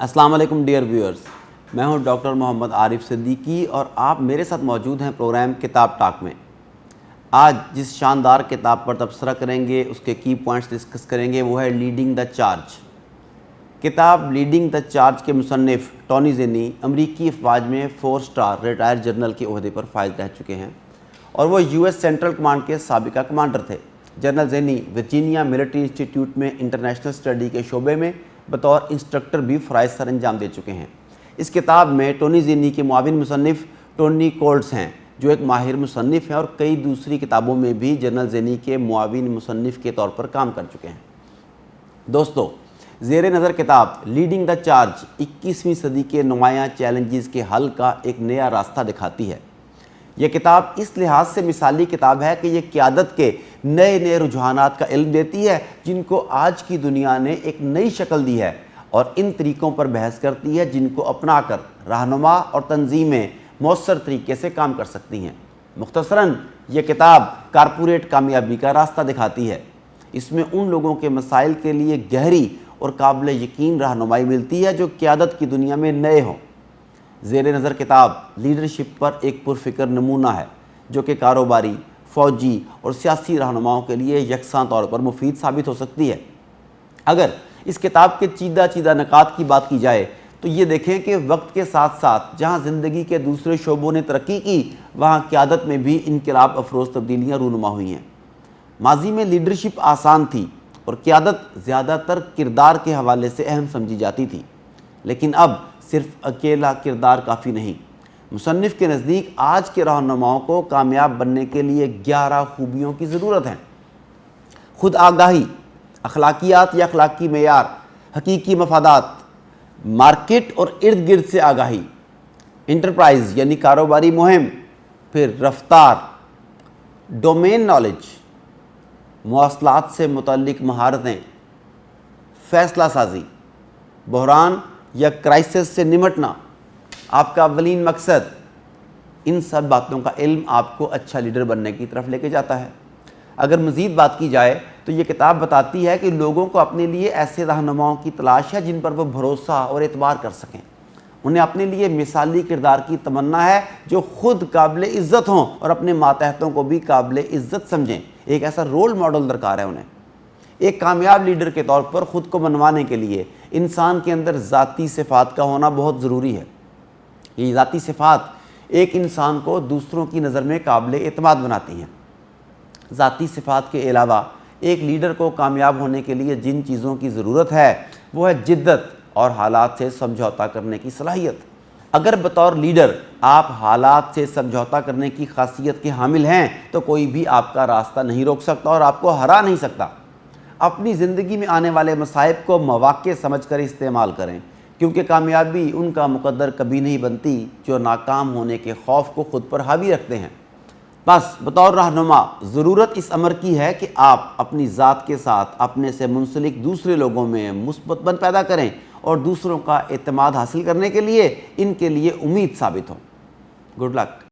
السلام علیکم dear viewers, میں ہوں ڈاکٹر محمد عارف صدیقی اور آپ میرے ساتھ موجود ہیں پروگرام کتاب ٹاک میں۔ آج جس شاندار کتاب پر تبصرہ کریں گے، اس کے کی پوائنٹس ڈسکس کریں گے، وہ ہے لیڈنگ دا چارج۔ کتاب لیڈنگ دا چارج کے مصنف ٹونی زینی امریکی افواج میں 4 اسٹار ریٹائر جنرل کے عہدے پر فائز رہ چکے ہیں اور وہ US سینٹرل کمانڈ کے سابقہ کمانڈر تھے۔ جنرل زینی ورجینیا ملٹری انسٹیٹیوٹ میں انٹرنیشنل اسٹڈی کے شعبے میں بطور انسٹرکٹر بھی فرائض سر انجام دے چکے ہیں۔ اس کتاب میں ٹونی زینی کے معاون مصنف ٹونی کولٹز ہیں، جو ایک ماہر مصنف ہیں اور کئی دوسری کتابوں میں بھی جنرل زینی کے معاون مصنف کے طور پر کام کر چکے ہیں۔ دوستو، زیر نظر کتاب لیڈنگ دا چارج 21ویں صدی کے نمایاں چیلنجز کے حل کا ایک نیا راستہ دکھاتی ہے۔ یہ کتاب اس لحاظ سے مثالی کتاب ہے کہ یہ قیادت کے نئے رجحانات کا علم دیتی ہے جن کو آج کی دنیا نے ایک نئی شکل دی ہے، اور ان طریقوں پر بحث کرتی ہے جن کو اپنا کر رہنما اور تنظیمیں مؤثر طریقے سے کام کر سکتی ہیں۔ مختصراً، یہ کتاب کارپوریٹ کامیابی کا راستہ دکھاتی ہے۔ اس میں ان لوگوں کے مسائل کے لیے گہری اور قابل یقین رہنمائی ملتی ہے جو قیادت کی دنیا میں نئے ہوں۔ زیر نظر کتاب لیڈرشپ پر ایک پرفکر نمونہ ہے جو کہ کاروباری، فوجی اور سیاسی رہنماؤں کے لیے یکساں طور پر مفید ثابت ہو سکتی ہے۔ اگر اس کتاب کے چیدہ نکات کی بات کی جائے تو یہ دیکھیں کہ وقت کے ساتھ ساتھ جہاں زندگی کے دوسرے شعبوں نے ترقی کی، وہاں قیادت میں بھی انقلاب افروز تبدیلیاں رونما ہوئی ہیں۔ ماضی میں لیڈرشپ آسان تھی اور قیادت زیادہ تر کردار کے حوالے سے اہم سمجھی جاتی تھی، لیکن اب صرف اکیلا کردار کافی نہیں۔ مصنف کے نزدیک آج کے رہنماؤں کو کامیاب بننے کے لیے 11 خوبیوں کی ضرورت ہے۔ خود آگاہی، اخلاقیات یا اخلاقی معیار، حقیقی مفادات، مارکیٹ اور ارد گرد سے آگاہی، انٹرپرائز یعنی کاروباری مہم، پھر رفتار، ڈومین نالج، مواصلات سے متعلق مہارتیں، فیصلہ سازی، بحران یا کرائسس سے نمٹنا، آپ کا اولین مقصد۔ ان سب باتوں کا علم آپ کو اچھا لیڈر بننے کی طرف لے کے جاتا ہے۔ اگر مزید بات کی جائے تو یہ کتاب بتاتی ہے کہ لوگوں کو اپنے لیے ایسے رہنماؤں کی تلاش ہے جن پر وہ بھروسہ اور اعتبار کر سکیں۔ انہیں اپنے لیے مثالی کردار کی تمنا ہے جو خود قابل عزت ہوں اور اپنے ماتحتوں کو بھی قابل عزت سمجھیں۔ ایک ایسا رول ماڈل درکار ہے انہیں۔ ایک کامیاب لیڈر کے طور پر خود کو منوانے کے لیے انسان کے اندر ذاتی صفات کا ہونا بہت ضروری ہے۔ یہ ذاتی صفات ایک انسان کو دوسروں کی نظر میں قابل اعتماد بناتی ہیں۔ ذاتی صفات کے علاوہ ایک لیڈر کو کامیاب ہونے کے لیے جن چیزوں کی ضرورت ہے وہ ہے جدت اور حالات سے سمجھوتا کرنے کی صلاحیت۔ اگر بطور لیڈر آپ حالات سے سمجھوتا کرنے کی خاصیت کے حامل ہیں تو کوئی بھی آپ کا راستہ نہیں روک سکتا اور آپ کو ہرا نہیں سکتا۔ اپنی زندگی میں آنے والے مصائب کو مواقع سمجھ کر استعمال کریں، کیونکہ کامیابی ان کا مقدر کبھی نہیں بنتی جو ناکام ہونے کے خوف کو خود پر حاوی رکھتے ہیں۔ بس بطور رہنما ضرورت اس امر کی ہے کہ آپ اپنی ذات کے ساتھ اپنے سے منسلک دوسرے لوگوں میں مثبت بن پیدا کریں اور دوسروں کا اعتماد حاصل کرنے کے لیے ان کے لیے امید ثابت ہوں۔ Good luck.